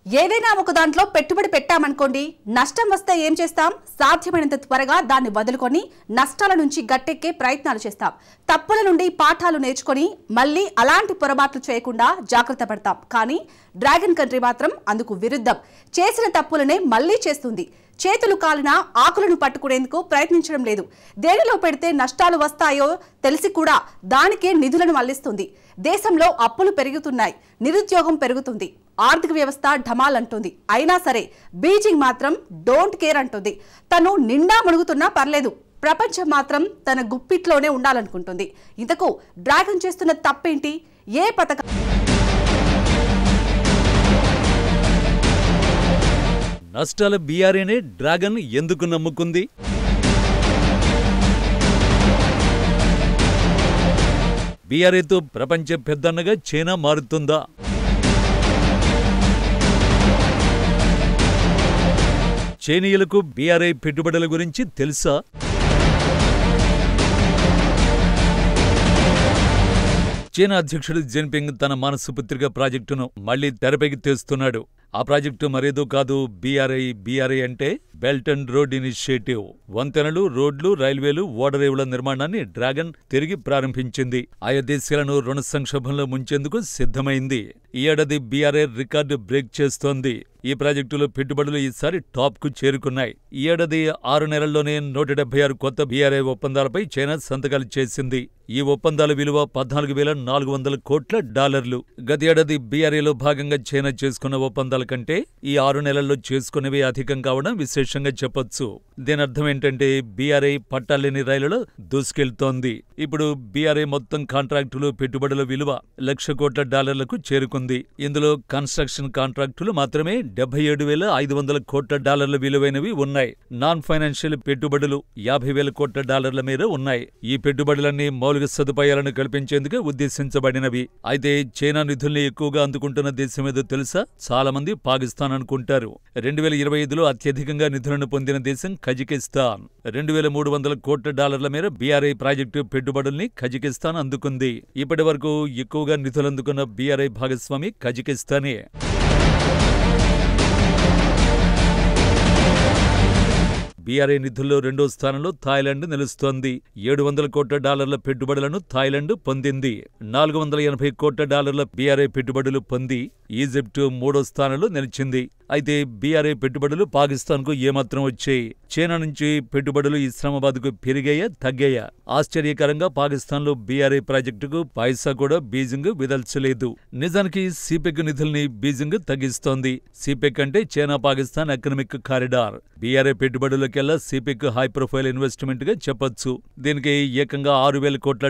ఏదైనా ఒక దాంట్లో పెట్టుబడి పెట్టామనుకోండి, నష్టం వస్తే ఏం చేస్తాం? సాధ్యమైనంత త్వరగా దాన్ని వదులుకొని నష్టాల నుంచి గట్టెక్కే ప్రయత్నాలు చేస్తాం. తప్పుల నుండి పాఠాలు నేర్చుకొని మళ్ళీ అలాంటి పొరపాట్లు చేయకుండా జాగ్రత్త పడతాం. కానీ డ్రాగన్ కంట్రీ మాత్రం అందుకు విరుద్ధం. చేసిన తప్పులనే మళ్ళీ చేస్తుంది. చేతులు కాలిన ఆకులను పట్టుకునేందుకు ప్రయత్నించడం లేదు. దేనిలో పెడితే నష్టాలు వస్తాయో తెలిసి కూడా దానికే నిధులను మళ్లిస్తుంది. దేశంలో అప్పులు పెరుగుతున్నాయి, నిరుద్యోగం పెరుగుతుంది, ఆర్థిక వ్యవస్థ ఢమాల్ అంటుంది. అయినా సరే బీజింగ్ మాత్రం డోంట్ కేర్ అంటుంది. తను నిండా మునుగుతున్నా పర్లేదు, ప్రపంచం మాత్రం తన గుప్పిట్లోనే ఉండాలనుకుంటుంది. ఇంతకు డ్రాగన్ చేస్తున్న తప్పేంటి? ఏ పథకం? నష్టాల బీఆర్ఏనే డ్రాగన్ ఎందుకు నమ్ముకుంది? బీఆర్ఏతో ప్రపంచ పెద్దన్నగా చైనా మారుతుందా? చైనీయులకు బీఆర్ఐ పెట్టుబడుల గురించి తెలుసా? చైనా అధ్యక్షుడు జిన్పింగ్ తన మానస పుత్రిక ప్రాజెక్టును మళ్లీ తెరపైకి తెస్తున్నాడు. ఆ ప్రాజెక్టు మరేదో కాదు, బీఆర్ఐ అంటే బెల్ట్ అండ్ రోడ్ ఇనిషియేటివ్. వంతెనలు, రోడ్లు, రైల్వేలు, ఓడరేవుల నిర్మాణాన్ని డ్రాగన్ తిరిగి ప్రారంభించింది. ఆయా దేశాలను రుణ సంక్షోభంలో ముంచేందుకు సిద్ధమైంది. ఈ ఏడాది బీఆర్ఐ రికార్డు బ్రేక్ చేస్తోంది. ఈ ప్రాజెక్టులో పెట్టుబడులు ఈసారి టాప్ కు చేరుకున్నాయి. ఈ ఏడాది 6 నెలల్లోనే 176 కొత్త బీఆర్ఐ ఒప్పందాలపై చైనా సంతకాలు చేసింది. ఈ ఒప్పందాల విలువ $14,400 కోట్ల. గత ఏడాది బీఆర్ఐలో భాగంగా చైనా చేసుకున్న ఒప్పందాల కంటే ఈ 6 నెలల్లో చేసుకునేవి అధికం కావడం విశేషంగా చెప్పొచ్చు. దీని అర్థం ఏంటంటే బీఆర్ఐ పట్టాలేని రైలులో దూసుకెళ్తోంది. ఇప్పుడు బీఆర్ఐ మొత్తం కాంట్రాక్టులు, పెట్టుబడుల విలువ $1,00,000 కోట్లకు చేరుకుంది. ఇందులో కన్స్ట్రక్షన్ కాంట్రాక్టులు మాత్రమే $77,500 కోట్ల విలువైనవి ఉన్నాయి. నాన్ ఫైనాన్షియల్ పెట్టుబడులు $50,000 కోట్ల మేర ఉన్నాయి. ఈ పెట్టుబడులన్నీ మౌలిక సదుపాయాలను కల్పించేందుకు ఉద్దేశించబడినవి. అయితే చైనా నిధుల్ని ఎక్కువగా అందుకుంటున్న దేశమేదో తెలుసా? చాలా మంది పాకిస్తాన్ అనుకుంటారు. 2025లో అత్యధికంగా నిధులను పొందిన దేశం కజకిస్తాన్. $2,300 కోట్ల మేర బీఆర్ఐ ప్రాజెక్టు పెట్టుబడుల్ని కజకిస్తాన్ అందుకుంది. ఇప్పటి వరకు ఎక్కువగా నిధులందుకున్న బీఆర్ఐ భాగస్వామి కజకిస్తానే. బీఆర్ఐ నిధుల్లో 2వ స్థానంలో థాయిలాండ్ నిలుస్తోంది. $700 కోట్ల పెట్టుబడులను థాయిలాండ్ పొందింది. $480 కోట్ల బీఆర్ఐ పెట్టుబడులు పొంది ఈజిప్టు 3వ స్థానంలో నిలిచింది. అయితే బీఆర్ఐ పెట్టుబడులు పాకిస్తాన్కు ఏమాత్రం వచ్చాయి? చైనా నుంచి పెట్టుబడులు ఇస్లామాబాద్కు పెరిగాయా, తగ్గాయా? ఆశ్చర్యకరంగా పాకిస్తాన్లో బీఆర్ఐ ప్రాజెక్టుకు పైసా కూడా బీజింగ్ విదల్చలేదు. నిజానికి సిపెక్ నిధుల్ని బీజింగ్ తగ్గిస్తోంది. సిపెక్ అంటే China Pakistan economic corridor. BRI పెట్టుబడులకెల్లా సిపెక్ హై ప్రొఫైల్ ఇన్వెస్ట్మెంట్ గా చెప్పొచ్చు. దీనికి ఏకంగా $6,000 కోట్ల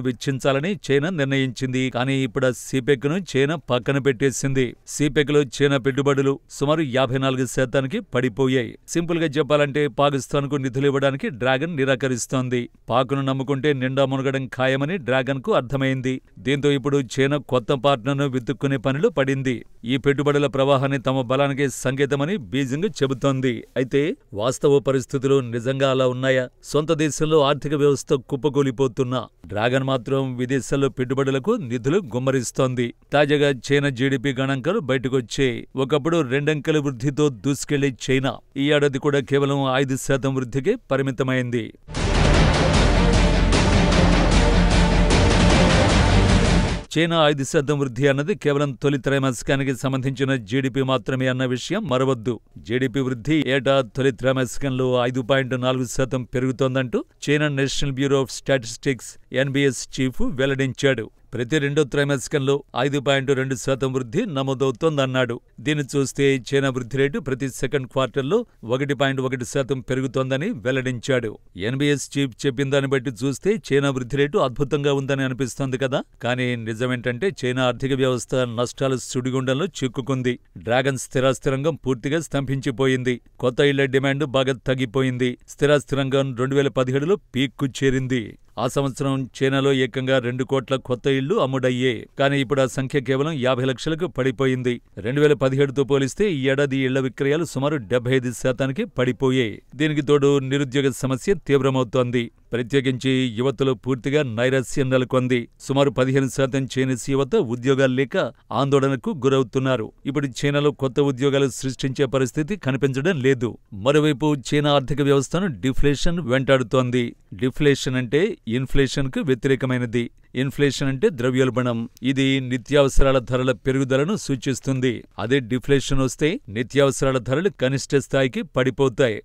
వెచ్చించాలని చైనా నిర్ణయించింది. కానీ ఇప్పుడు సిపెక్ ను చైనా పక్కన పెట్టేసింది. సిపెక్ లో చైనా పెట్టుబడులు సుమారు 54% పడిపోయాయి. సింపుల్ గా చెప్పాలంటే పాకిస్తాన్ కు నిధులు ఇవ్వడానికి డ్రాగన్ నిరాకరిస్తోంది. పాక్ను నమ్ముకుంటే నిండా మునగడం ఖాయమని డ్రాగన్ కు అర్థమైంది. దీంతో ఇప్పుడు చైనా కొత్త పార్ట్నర్ను వెతుక్కునే పనిలో పడింది. ఈ పెట్టుబడుల ప్రవాహాన్ని తమ బలానికి సంకేతమని బీజింగ్ చెబుతోంది. అయితే వాస్తవ పరిస్థితులు నిజంగా అలా ఉన్నాయా? సొంత దేశంలో ఆర్థిక వ్యవస్థ కుప్పకూలిపోతున్నా డ్రాగన్ మాత్రం విదేశాల్లో పెట్టుబడులకు నిధులు గుమ్మరిస్తోంది. తాజాగా చైనా జీడీపీ గణాంకాలు బయటకొచ్చాయి. ఒకప్పుడు 2 అంకెల వృద్ధితో దూసుకెళ్లే చైనా ఈ ఏడాది కూడా కేవలం 5% వృద్ధికే పరిమితమైంది. చైనా 5% వృద్ధి అన్నది కేవలం తొలి త్రైమాసికానికి సంబంధించిన జీడీపీ మాత్రమే అన్న విషయం మరవద్దు. జీడీపీ వృద్ధి ఏటా తొలి త్రైమాసికంలో 5.4% పెరుగుతోందంటూ China national bureau of statistics (NBS) chief వెల్లడించాడు. ప్రతి 2వ త్రైమాసికంలో 5.2% వృద్ధి నమోదవుతోందన్నాడు. దీన్ని చూస్తే చైనా వృద్ధి రేటు ప్రతి సెకండ్ క్వార్టర్లో 1.1% పెరుగుతోందని వెల్లడించాడు. NBS చీఫ్ చెప్పిన దాన్ని బట్టి చూస్తే చైనా వృద్ధి రేటు అద్భుతంగా ఉందని అనిపిస్తోంది కదా. కానీ నిజమేంటంటే చైనా ఆర్థిక వ్యవస్థ నష్టాల సుడిగుండంలో చిక్కుకుంది. డ్రాగన్ స్థిరాస్తి రంగం పూర్తిగా స్తంభించిపోయింది. కొత్త ఇళ్ల డిమాండ్ బాగా తగ్గిపోయింది. స్థిరాస్తి రంగం 2017లో పీక్కు చేరింది. ఆ సంవత్సరం చైనాలో ఏకంగా 2 కోట్ల కొత్త ఇళ్లు అమ్ముడయ్యే. కానీ ఇప్పుడు ఆ సంఖ్య కేవలం 50 లక్షలకు పడిపోయింది. 2017తో పోలిస్తే ఈ ఏడాది ఇళ్ల విక్రయాలు సుమారు 75% పడిపోయాయి. దీనికి తోడు నిరుద్యోగ సమస్య తీవ్రమవుతోంది. ప్రత్యేకించి యువతలో పూర్తిగా నైరాశ్యం నెలకొంది. సుమారు 15% చైనీస్ యువత ఉద్యోగాలు లేక ఆందోళనకు గురవుతున్నారు. ఇప్పుడు చైనాలో కొత్త ఉద్యోగాలు సృష్టించే పరిస్థితి కనిపించడం లేదు. మరోవైపు చైనా ఆర్థిక వ్యవస్థను డిఫ్లేషన్ వెంటాడుతోంది. డిఫ్లేషన్ అంటే ఇన్ఫ్లేషన్ కు వ్యతిరేకమైనది. ఇన్ఫ్లేషన్ అంటే ద్రవ్యోల్బణం. ఇది నిత్యావసరాల ధరల పెరుగుదలను సూచిస్తుంది. అదే డిఫ్లేషన్ వస్తే నిత్యావసరాల ధరలు కనిష్ట స్థాయికి పడిపోతాయి.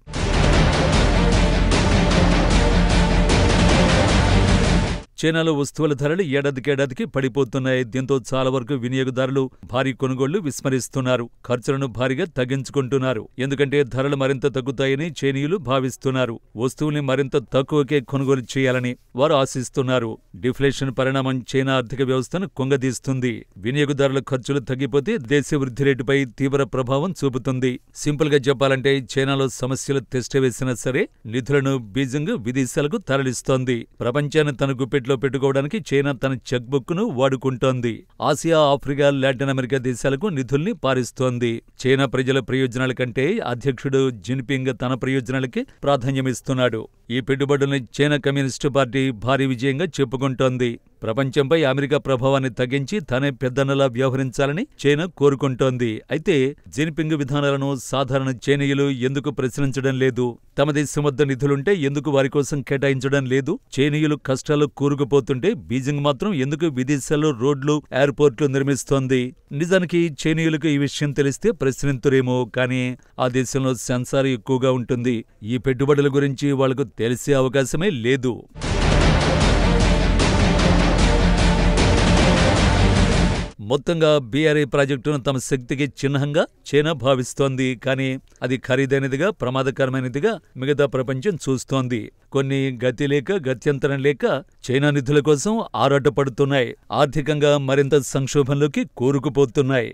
చైనాలో వస్తువుల ధరలు ఏడాదికేడాదికి పడిపోతున్నాయి. దీంతో చాలా వరకు వినియోగదారులు భారీ కొనుగోళ్లు విస్మరిస్తున్నారు. ఖర్చులను భారీగా తగ్గించుకుంటున్నారు. ఎందుకంటే ధరలు మరింత తగ్గుతాయని చైనీయులు భావిస్తున్నారు. వస్తువుల్ని మరింత తక్కువకే కొనుగోలు చేయాలని వారు ఆశిస్తున్నారు. డిఫ్లేషన్ పరిణామం చైనా ఆర్థిక వ్యవస్థను కుంగదీస్తుంది. వినియోగదారుల ఖర్చులు తగ్గిపోతే దేశ వృద్ధి రేటుపై తీవ్ర ప్రభావం చూపుతుంది. సింపుల్ గా చెప్పాలంటే చైనాలో సమస్యలు తిష్టవేసినా సరే నిధులను బీజింగ్ విదేశాలకు తరలిస్తోంది. ప్రపంచాన్ని తన గుప్పెట్లో పెట్టుకోవడానికి చైనా తన చెక్ బుక్ ను వాడుకుంటోంది. ఆసియా, ఆఫ్రికా, లాటిన్ అమెరికా దేశాలకు నిధుల్ని పారిస్తోంది. చైనా ప్రజల ప్రయోజనాల కంటే అధ్యక్షుడు జిన్పింగ్ తన ప్రయోజనాలకి ప్రాధాన్యమిస్తున్నాడు. ఈ పెట్టుబడుల్ని చైనా కమ్యూనిస్టు పార్టీ భారీ విజయంగా చెప్పుకుంటోంది. ప్రపంచంపై అమెరికా ప్రభావాన్ని తగ్గించి తనే పెద్దన్నలా వ్యవహరించాలని చైనా కోరుకుంటోంది. అయితే జిన్పింగ్ విధానాలను సాధారణ చైనీయులు ఎందుకు ప్రశ్నించడం లేదు? తమ దేశం వద్ద నిధులుంటే ఎందుకు వారి కోసం కేటాయించడం లేదు? చైనీయులు కష్టాలు కూరుకుపోతుంటే బీజింగ్ మాత్రం ఎందుకు విదేశాల్లో రోడ్లు, ఎయిర్పోర్ట్లు నిర్మిస్తోంది? నిజానికి చైనీయులకు ఈ విషయం తెలిస్తే ప్రశ్నింతురేమో, కానీ ఆ దేశంలో సెన్సార్ ఎక్కువగా ఉంటుంది. ఈ పెట్టుబడుల గురించి వాళ్లకు తెలిసే అవకాశమే లేదు. మొత్తంగా బీఆర్ఐ ప్రాజెక్టును తమ శక్తికి చిహ్నంగా చైనా భావిస్తోంది. కానీ అది ఖరీదైనదిగా, ప్రమాదకరమైనదిగా మిగతా ప్రపంచం చూస్తోంది. కొన్ని గతి లేక, గత్యంతరం లేక చైనా నిధుల కోసం ఆరాటపడుతున్నాయి. ఆర్థికంగా మరింత సంక్షోభంలోకి కూరుకుపోతున్నాయి.